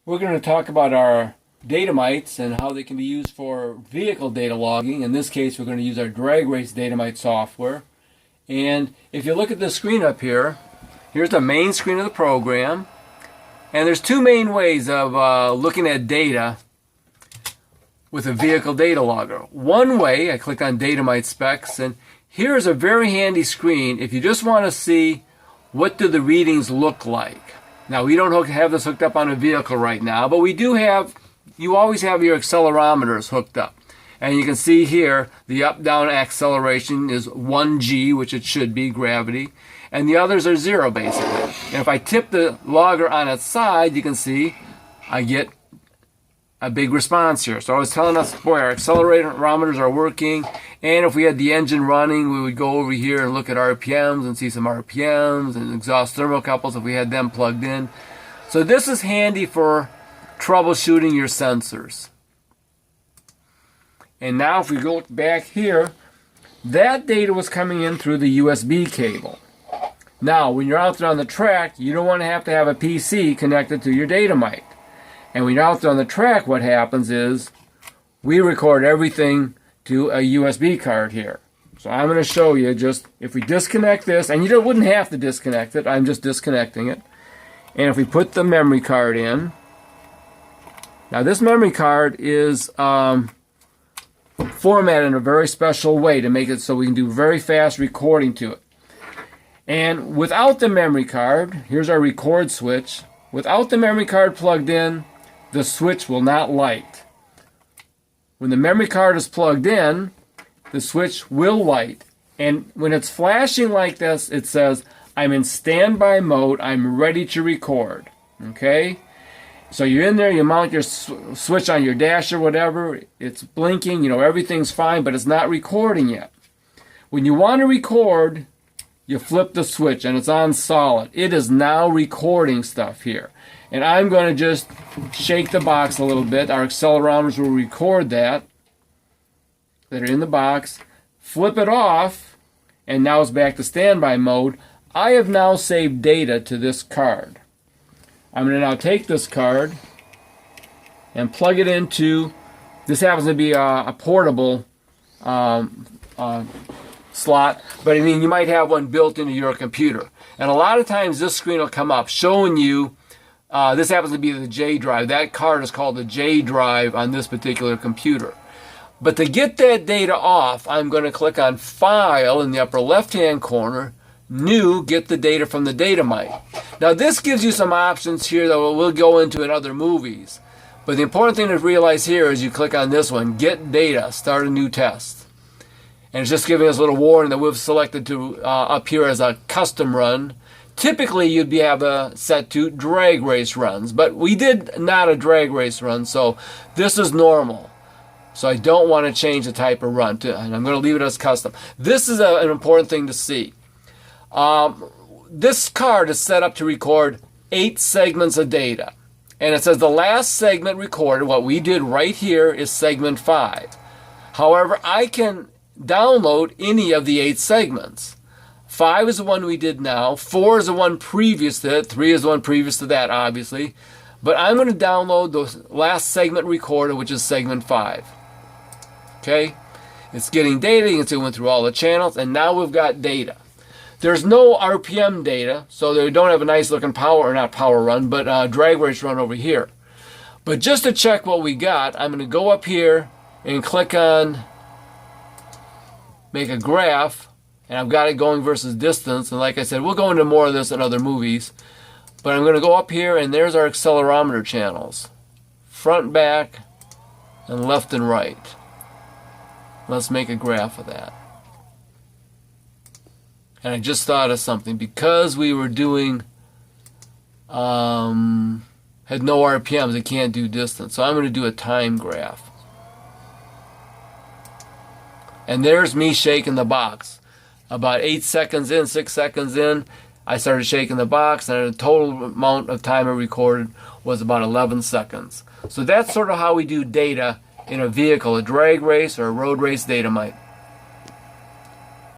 We're going to talk about our datamites and how they can be used for vehicle data logging. In this case, we're going to use our drag race datamite software. And if you look at the screen up here, here's the main screen of the program. And there's two main ways of looking at data with a vehicle data logger. One way, I click on datamite specs, and here's a very handy screen if you just want to see what do the readings look like. Now, we don't have this hooked up on a vehicle right now, but we do have, you always have your accelerometers hooked up. And you can see here, the up-down acceleration is 1g, which it should be, gravity. And the others are 0, basically. And if I tip the logger on its side, you can see I get a big response here. So I was telling us, boy, our accelerometers are working. And if we had the engine running, we would go over here and look at RPMs and see some RPMs and exhaust thermocouples if we had them plugged in. So this is handy for troubleshooting your sensors. And now if we go back here, that data was coming in through the USB cable. Now, when you're out there on the track, you don't want to have a PC connected to your datamite. And when you're out there on the track, what happens is we record everything to a USB card here. So I'm going to show you just, if we disconnect this, and you wouldn't have to disconnect it, I'm just disconnecting it. And if we put the memory card in, now this memory card is formatted in a very special way to make it so we can do very fast recording to it. And without the memory card, here's our record switch. Without the memory card plugged in, the switch will not light. When the memory card is plugged in, the switch will light. And when it's flashing like this, it says, I'm in standby mode, I'm ready to record. Okay? So you're in there, you mount your switch on your dash or whatever, it's blinking, everything's fine, but it's not recording yet. When you want to record, you flip the switch and it's on solid. It is now recording stuff here. And I'm going to just shake the box a little bit. Our accelerometers will record that are in the box. Flip it off, and now it's back to standby mode. I have now saved data to this card. I'm going to now take this card and plug it into, this happens to be a portable slot, but I mean you might have one built into your computer. And a lot of times this screen will come up showing you, this happens to be the J drive. That card is called the J drive on this particular computer. But to get that data off, I'm going to click on File in the upper left-hand corner, New, get the data from the datamite. Now this gives you some options here that we'll go into in other movies. But the important thing to realize here is you click on this one, Get Data, Start a New Test. And it's just giving us a little warning that we've selected to up here as a custom run. Typically, you'd have set to drag race runs, but we did not a drag race run, so this is normal. So I don't want to change the type of run, and I'm going to leave it as custom. This is an important thing to see. This card is set up to record 8 segments of data, and it says the last segment recorded, what we did right here, is segment 5. However, I can download any of the 8 segments. 5 is the one we did now, 4 is the one previous to it, 3 is the one previous to that, obviously. But I'm going to download the last segment recorded, which is segment 5. Okay? It's getting data, you can see it went through all the channels, and now we've got data. There's no RPM data, so they don't have a nice looking power, or not power run, but drag race run over here. But just to check what we got, I'm going to go up here and click on Make a Graph. And I've got it going versus distance. And like I said, we'll go into more of this in other movies. But I'm going to go up here, and there's our accelerometer channels. Front, back, and left and right. Let's make a graph of that. And I just thought of something. Because we were doing, had no RPMs, it can't do distance. So I'm going to do a time graph. And there's me shaking the box. About 8 seconds in, 6 seconds in, I started shaking the box, and the total amount of time I recorded was about 11 seconds. So that's sort of how we do data in a vehicle, a drag race or a road race datamite.